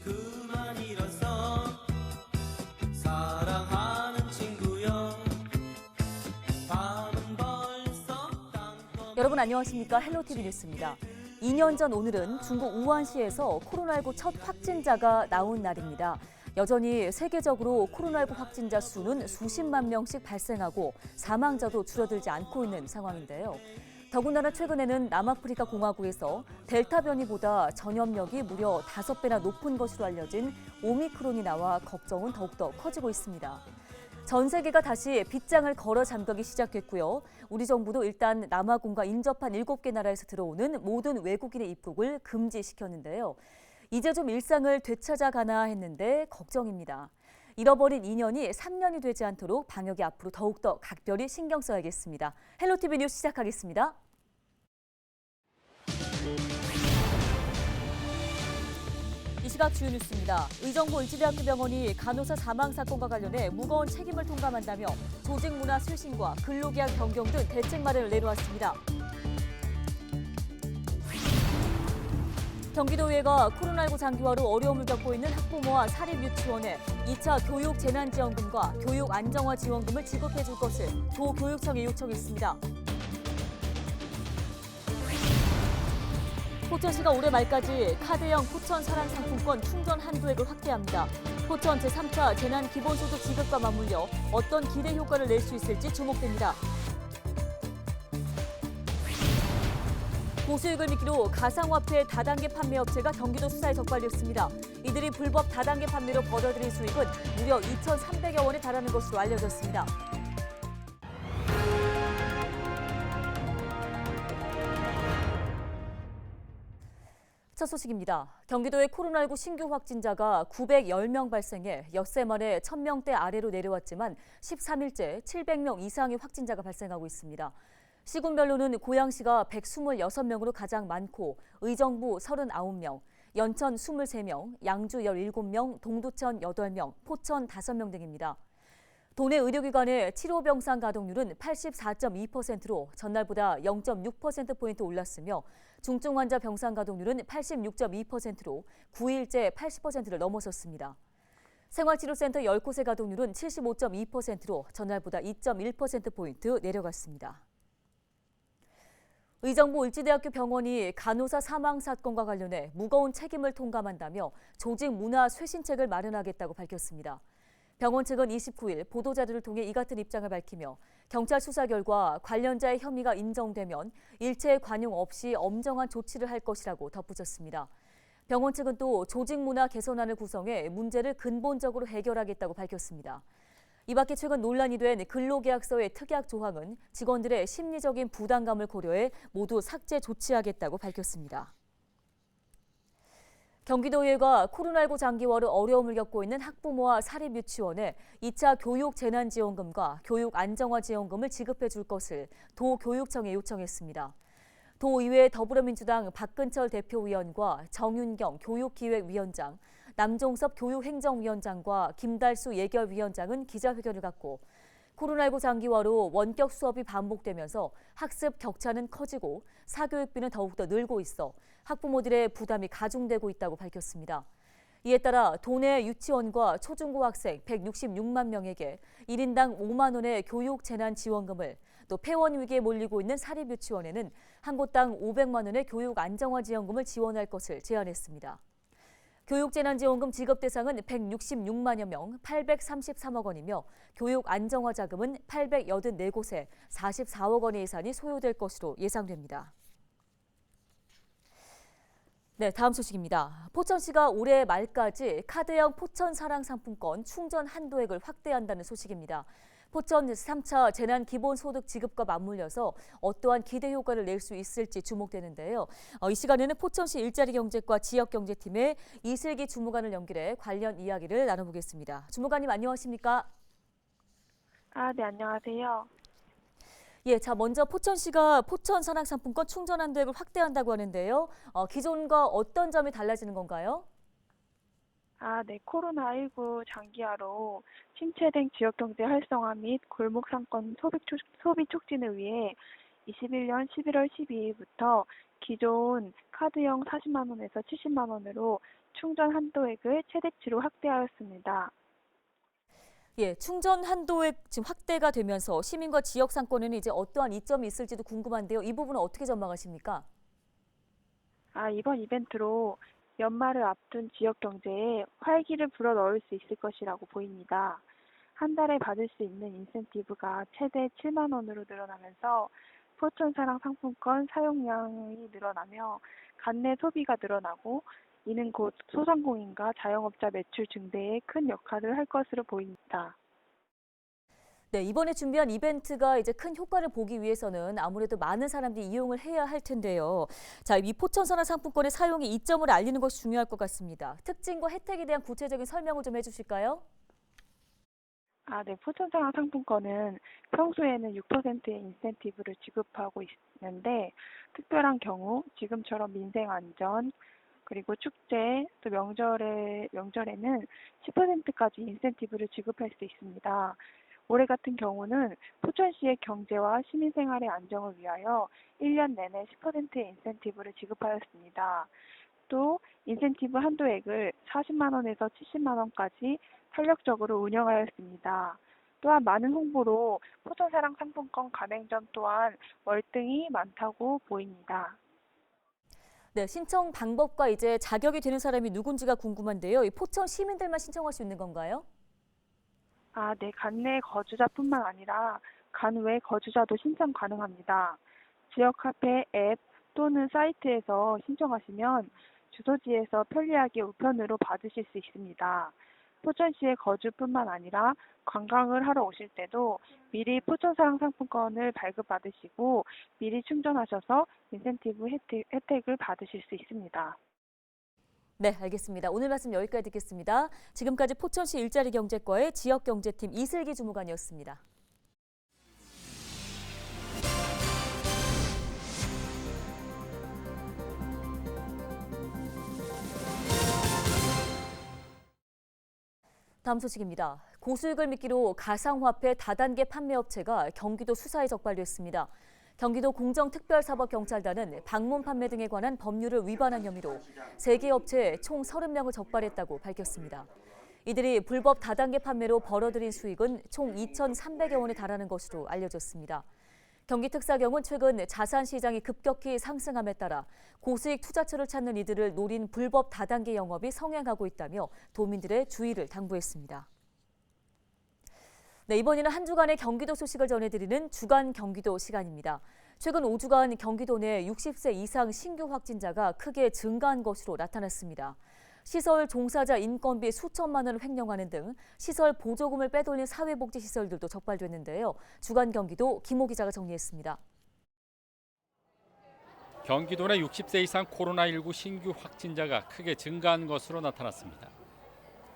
그만 일어서 사랑하는 친구여 밤은 벌써 땅 여러분 안녕하십니까? 헬로티비 뉴스입니다. 2년 전 오늘은 중국 우한시에서 코로나19 첫 확진자가 나온 날입니다. 여전히 세계적으로 코로나19 확진자 수는 수십만 명씩 발생하고 사망자도 줄어들지 않고 있는 상황인데요. 더군다나 최근에는 남아프리카 공화국에서 델타 변이보다 전염력이 무려 5배나 높은 것으로 알려진 오미크론이 나와 걱정은 더욱더 커지고 있습니다. 전 세계가 다시 빗장을 걸어 잠가기 시작했고요. 우리 정부도 일단 남아공과 인접한 7개 나라에서 들어오는 모든 외국인의 입국을 금지시켰는데요. 이제 좀 일상을 되찾아가나 했는데 걱정입니다. 잃어버린 2년이 3년이 되지 않도록 방역에 앞으로 더욱더 각별히 신경 써야겠습니다. 헬로티비 뉴스 시작하겠습니다. 이 시각 주요 뉴스입니다. 의정부 을지대학교 병원이 간호사 사망 사건과 관련해 무거운 책임을 통감한다며 조직 문화 쇄신과 근로계약 변경 등 대책 마련을 내놓았습니다. 경기도의회가 코로나19 장기화로 어려움을 겪고 있는 학부모와 사립유치원에 2차 교육 재난지원금과 교육 안정화 지원금을 지급해 줄 것을 도교육청에 요청했습니다. 포천시가 올해 말까지 카드형 포천 사랑 상품권 충전 한도액을 확대합니다. 포천 제3차 재난기본소득 지급과 맞물려 어떤 기대 효과를 낼 수 있을지 주목됩니다. 고수익을 미끼로 가상화폐 다단계 판매 업체가 경기도 수사에 적발됐습니다. 이들이 불법 다단계 판매로 벌어들인 수익은 무려 2,300여 원에 달하는 것으로 알려졌습니다. 첫 소식입니다. 경기도의 코로나19 신규 확진자가 910명 발생해 엿새 만에 1000명대 아래로 내려왔지만 13일째 700명 이상의 확진자가 발생하고 있습니다. 시군별로는 고양시가 126명으로 가장 많고 의정부 39명, 연천 23명, 양주 17명, 동두천 8명, 포천 5명 등입니다. 도내 의료기관의 치료병상 가동률은 84.2%로 전날보다 0.6%포인트 올랐으며 중증 환자 병상 가동률은 86.2%로 9일째 80%를 넘어섰습니다. 생활치료센터 10곳의 가동률은 75.2%로 전날보다 2.1%포인트 내려갔습니다. 의정부 을지대학교 병원이 간호사 사망 사건과 관련해 무거운 책임을 통감한다며 조직 문화 쇄신책을 마련하겠다고 밝혔습니다. 병원 측은 29일 보도자료를 통해 이 같은 입장을 밝히며 경찰 수사 결과 관련자의 혐의가 인정되면 일체 관용 없이 엄정한 조치를 할 것이라고 덧붙였습니다. 병원 측은 또 조직 문화 개선안을 구성해 문제를 근본적으로 해결하겠다고 밝혔습니다. 이 밖에 최근 논란이 된 근로계약서의 특약 조항은 직원들의 심리적인 부담감을 고려해 모두 삭제 조치하겠다고 밝혔습니다. 경기도의회가 코로나19 장기화로 어려움을 겪고 있는 학부모와 사립유치원에 2차 교육 재난지원금과 교육 안정화 지원금을 지급해 줄 것을 도교육청에 요청했습니다. 도의회 더불어민주당 박근철 대표위원과 정윤경 교육기획위원장, 남종섭 교육행정위원장과 김달수 예결위원장은 기자회견을 갖고 코로나19 장기화로 원격 수업이 반복되면서 학습 격차는 커지고 사교육비는 더욱더 늘고 있어 학부모들의 부담이 가중되고 있다고 밝혔습니다. 이에 따라 도내 유치원과 초중고 학생 166만 명에게 1인당 5만 원의 교육 재난 지원금을, 또 폐원 위기에 몰리고 있는 사립유치원에는 한 곳당 500만 원의 교육 안정화 지원금을 지원할 것을 제안했습니다. 교육재난지원금 지급 대상은 166만여 명, 833억 원이며 교육 안정화 자금은 884곳에 44억 원의 예산이 소요될 것으로 예상됩니다. 네, 다음 소식입니다. 포천시가 올해 말까지 카드형 포천 사랑 상품권 충전 한도액을 확대한다는 소식입니다. 포천 3차 재난기본소득 지급과 맞물려서 어떠한 기대 효과를 낼 수 있을지 주목되는데요. 이 시간에는 포천시 일자리경제과 지역경제팀의 이슬기 주무관을 연결해 관련 이야기를 나눠보겠습니다. 주무관님 안녕하십니까? 네, 안녕하세요. 예, 자 먼저 포천시가 포천 산학상품권 충전 한도액을 확대한다고 하는데요. 기존과 어떤 점이 달라지는 건가요? 네, 코로나19 장기화로 침체된 지역경제 활성화 및 골목상권 소비 촉진을 위해 21년 11월 12일부터 기존 카드형 40만 원에서 70만 원으로 충전 한도액을 최대치로 확대하였습니다. 예, 충전 한도액 지금 확대가 되면서 시민과 지역 상권에는 이제 어떠한 이점이 있을지도 궁금한데요. 이 부분은 어떻게 전망하십니까? 이번 이벤트로 연말을 앞둔 지역 경제에 활기를 불어넣을 수 있을 것이라고 보입니다. 한 달에 받을 수 있는 인센티브가 최대 7만 원으로 늘어나면서 포천사랑 상품권 사용량이 늘어나며 간내 소비가 늘어나고 이는 곧 소상공인과 자영업자 매출 증대에 큰 역할을 할 것으로 보입니다. 네, 이번에 준비한 이벤트가 이제 큰 효과를 보기 위해서는 아무래도 많은 사람들이 이용을 해야 할 텐데요. 자, 이 포천사랑 상품권의 사용의 이점을 알리는 것이 중요할 것 같습니다. 특징과 혜택에 대한 구체적인 설명을 좀 해주실까요? 네. 포천사랑 상품권은 평소에는 6%의 인센티브를 지급하고 있는데 특별한 경우 지금처럼 민생 안전 그리고 축제 또 명절에는 10%까지 인센티브를 지급할 수 있습니다. 올해 같은 경우는 포천시의 경제와 시민생활의 안정을 위하여 1년 내내 10%의 인센티브를 지급하였습니다. 또 인센티브 한도액을 40만 원에서 70만 원까지 탄력적으로 운영하였습니다. 또한 많은 홍보로 포천사랑 상품권 가맹점 또한 월등히 많다고 보입니다. 네, 신청 방법과 이제 자격이 되는 사람이 누군지가 궁금한데요. 이 포천 시민들만 신청할 수 있는 건가요? 네. 간내 거주자뿐만 아니라 간외 거주자도 신청 가능합니다. 지역 카페 앱 또는 사이트에서 신청하시면 주소지에서 편리하게 우편으로 받으실 수 있습니다. 포천시의 거주뿐만 아니라 관광을 하러 오실 때도 미리 포천사랑 상품권을 발급받으시고 미리 충전하셔서 인센티브 혜택을 받으실 수 있습니다. 네, 알겠습니다. 오늘 말씀 여기까지 듣겠습니다. 지금까지 포천시 일자리경제과의 지역경제팀 이슬기 주무관이었습니다. 다음 소식입니다. 고수익을 미끼로 가상화폐 다단계 판매업체가 경기도 수사에 적발됐습니다. 경기도 공정특별사법경찰단은 방문 판매 등에 관한 법률을 위반한 혐의로 3개 업체 총 30명을 적발했다고 밝혔습니다. 이들이 불법 다단계 판매로 벌어들인 수익은 총 2,300여 원에 달하는 것으로 알려졌습니다. 경기특사경은 최근 자산 시장이 급격히 상승함에 따라 고수익 투자처를 찾는 이들을 노린 불법 다단계 영업이 성행하고 있다며 도민들의 주의를 당부했습니다. 네, 이번에는 한 주간의 경기도 소식을 전해드리는 주간 경기도 시간입니다. 최근 5주간 경기도 내 60세 이상 신규 확진자가 크게 증가한 것으로 나타났습니다. 시설 종사자 인건비 수천만 원을 횡령하는 등 시설 보조금을 빼돌린 사회복지시설들도 적발됐는데요. 주간 경기도 김호 기자가 정리했습니다. 경기도 내 60세 이상 코로나19 신규 확진자가 크게 증가한 것으로 나타났습니다.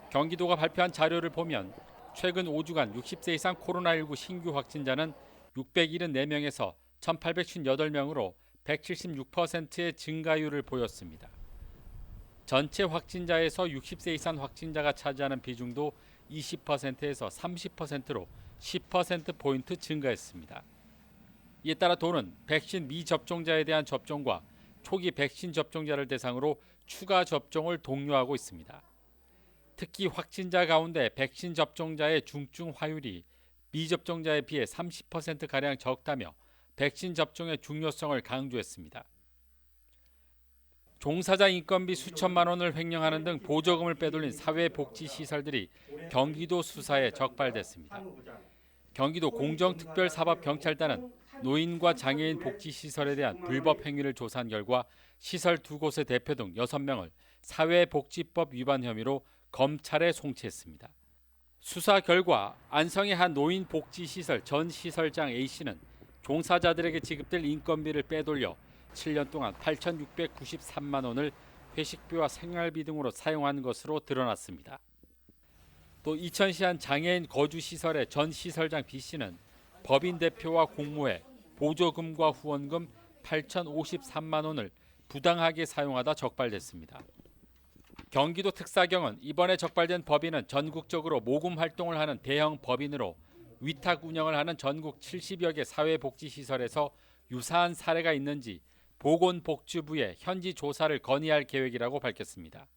경기도가 발표한 자료를 보면 최근 5주간 60세 이상 코로나19 신규 확진자는 674명에서 1,858명으로 176%의 증가율을 보였습니다. 전체 확진자에서 60세 이상 확진자가 차지하는 비중도 20%에서 30%로 10%포인트 증가했습니다. 이에 따라 도는 백신 미접종자에 대한 접종과 초기 백신 접종자를 대상으로 추가 접종을 독려하고 있습니다. 특히 확진자 가운데 백신 접종자의 중증 화율이 미접종자에 비해 30%가량 적다며 백신 접종의 중요성을 강조했습니다. 종사자 인건비 수천만 원을 횡령하는 등 보조금을 빼돌린 사회복지시설들이 경기도 수사에 적발됐습니다. 경기도 공정특별사법경찰단은 노인과 장애인 복지시설에 대한 불법 행위를 조사한 결과 시설 2곳의 대표 등 6명을 사회복지법 위반 혐의로 검찰에 송치했습니다. 수사 결과 안성의 한 노인복지시설 전 시설장 A씨는 종사자들에게 지급될 인건비를 빼돌려 7년 동안 8,693만 원을 회식비와 생활비 등으로 사용한 것으로 드러났습니다. 또 이천시 한 장애인 거주시설의 전 시설장 B씨는 법인 대표와 공모해 보조금과 후원금 8,053만 원을 부당하게 사용하다 적발됐습니다. 경기도 특사경은 이번에 적발된 법인은 전국적으로 모금 활동을 하는 대형 법인으로 위탁 운영을 하는 전국 70여 개 사회복지시설에서 유사한 사례가 있는지 보건복지부에 현지 조사를 건의할 계획이라고 밝혔습니다.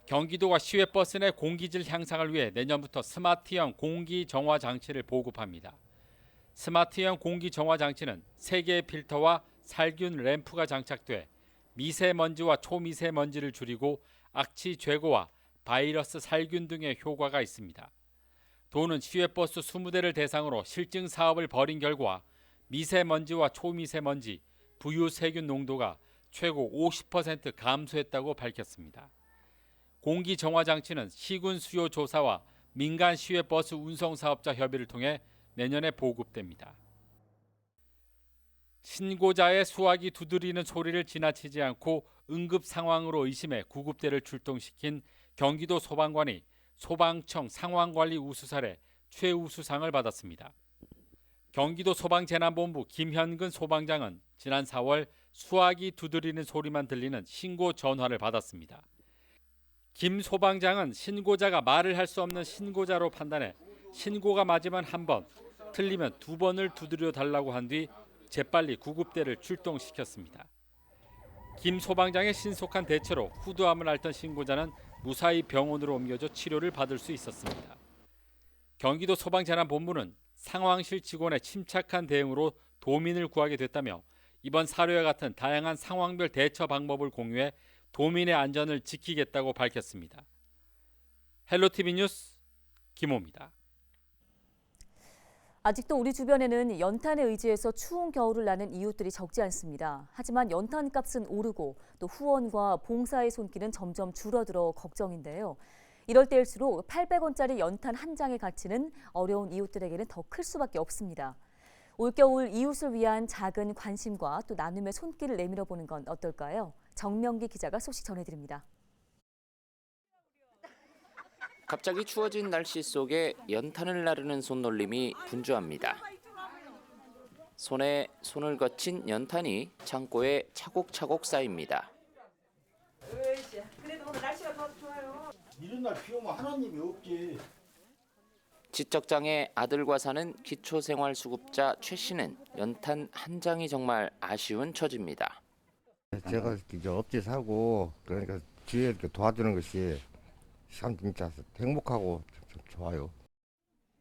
경기도가 시외버스 내 공기질 향상을 위해 내년부터 스마트형 공기 정화 장치를 보급합니다. 스마트형 공기 정화 장치는 3개의 필터와 살균 램프가 장착돼 미세먼지와 초미세먼지를 줄이고 악취 제거와 바이러스 살균 등의 효과가 있습니다. 도는 시외버스 20대를 대상으로 실증 사업을 벌인 결과 미세먼지와 초미세먼지, 부유세균 농도가 최고 50% 감소했다고 밝혔습니다. 공기 정화 장치는 시군 수요 조사와 민간 시외버스 운송 사업자 협의를 통해 내년에 보급됩니다. 신고자의 수화기 두드리는 소리를 지나치지 않고 응급 상황으로 의심해 구급대를 출동시킨 경기도 소방관이 소방청 상황관리 우수사례 최우수상을 받았습니다. 경기도 소방재난본부 김현근 소방장은 지난 4월 수화기 두드리는 소리만 들리는 신고 전화를 받았습니다. 김 소방장은 신고자가 말을 할 수 없는 신고자로 판단해 신고가 맞으면 1번, 틀리면 2번을 두드려 달라고 한 뒤 재빨리 구급대를 출동시켰습니다. 김 소방장의 신속한 대처로 후두암을 앓던 신고자는 무사히 병원으로 옮겨져 치료를 받을 수 있었습니다. 경기도 소방재난본부는 상황실 직원의 침착한 대응으로 도민을 구하게 됐다며 이번 사례와 같은 다양한 상황별 대처 방법을 공유해 도민의 안전을 지키겠다고 밝혔습니다. 헬로티비 뉴스 김호입니다. 아직도 우리 주변에는 연탄에 의지해서 추운 겨울을 나는 이웃들이 적지 않습니다. 하지만 연탄값은 오르고 또 후원과 봉사의 손길은 점점 줄어들어 걱정인데요. 이럴 때일수록 800원짜리 연탄 한 장의 가치는 어려운 이웃들에게는 더 클 수밖에 없습니다. 올겨울 이웃을 위한 작은 관심과 또 나눔의 손길을 내밀어 보는 건 어떨까요? 정명기 기자가 소식 전해드립니다. 갑자기 추워진 날씨 속에 연탄을 나르는 손놀림이 분주합니다. 손에 손을 거친 연탄이 창고에 차곡차곡 쌓입니다. 그래도 오늘 날씨가 더 좋아요. 이런 날 비 오면 하나님이 없지. 지적장애 아들과 사는 기초생활수급자 최 씨는 연탄 한 장이 정말 아쉬운 처지입니다. 제가 이제 업체 사고 그러니까 주위에 이렇게 도와주는 것이 참 진짜 행복하고 좀 좋아요.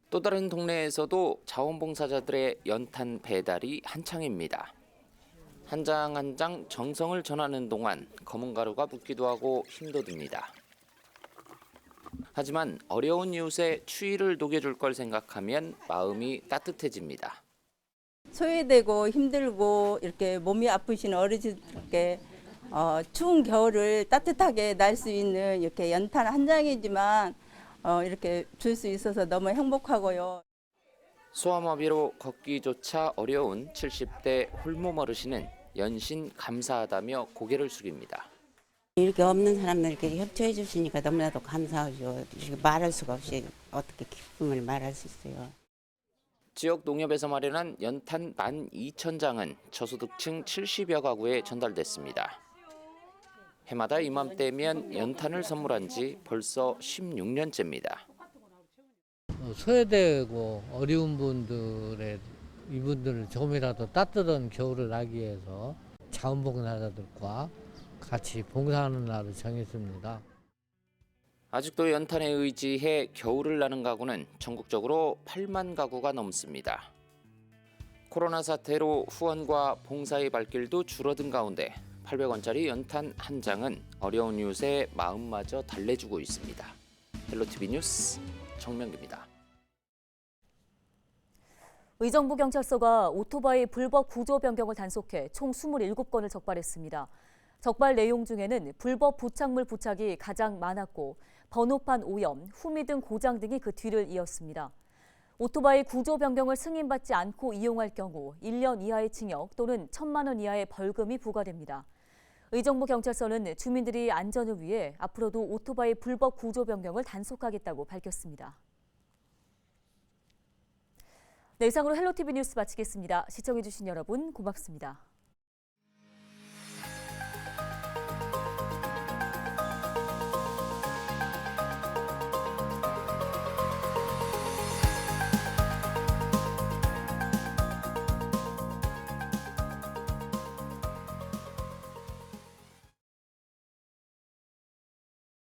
또 다른 동네에서도 자원봉사자들의 연탄 배달이 한창입니다. 한 장 한 장 정성을 전하는 동안 검은 가루가 붙기도 하고 힘도 듭니다. 하지만 어려운 이웃의 추위를 녹여줄 걸 생각하면 마음이 따뜻해집니다. 소외되고 힘들고 이렇게 몸이 아프신 어르신들께 추운 겨울을 따뜻하게 날 수 있는 이렇게 연탄 한 장이지만 이렇게 줄 수 있어서 너무 행복하고요. 소아마비로 걷기조차 어려운 70대 홀몸 어르신은 연신 감사하다며 고개를 숙입니다. 이렇게 없는 사람들에게 협조해 주시니까 너무나도 감사하죠. 이렇게 말할 수가 없이 어떻게 기쁨을 말할 수 있어요. 지역 농협에서 마련한 연탄 12,000장은 저소득층 70여 가구에 전달됐습니다. 해마다 이맘때면 연탄을 선물한 지 벌써 16년째입니다. 소외되고 어려운 이분들을 조금이라도 따뜻한 겨울을 나기 위해서 자원봉사자들과 같이 봉사하는 날을 정했습니다. 아직도 연탄에 의지해 겨울을 나는 가구는 전국적으로 8만 가구가 넘습니다. 코로나 사태로 후원과 봉사의 발길도 줄어든 가운데 800원짜리 연탄 한 장은 어려운 이웃의 마음마저 달래주고 있습니다. 헬로티비 뉴스 정명기입니다. 의정부 경찰서가 오토바이 불법 구조 변경을 단속해 총 27건을 적발했습니다. 적발 내용 중에는 불법 부착물 부착이 가장 많았고 번호판 오염, 후미 등 고장 등이 그 뒤를 이었습니다. 오토바이 구조 변경을 승인받지 않고 이용할 경우 1년 이하의 징역 또는 1,000만 원 이하의 벌금이 부과됩니다. 의정부 경찰서는 주민들이 안전을 위해 앞으로도 오토바이 불법 구조 변경을 단속하겠다고 밝혔습니다. 네, 이상으로 헬로티비 뉴스 마치겠습니다. 시청해주신 여러분 고맙습니다.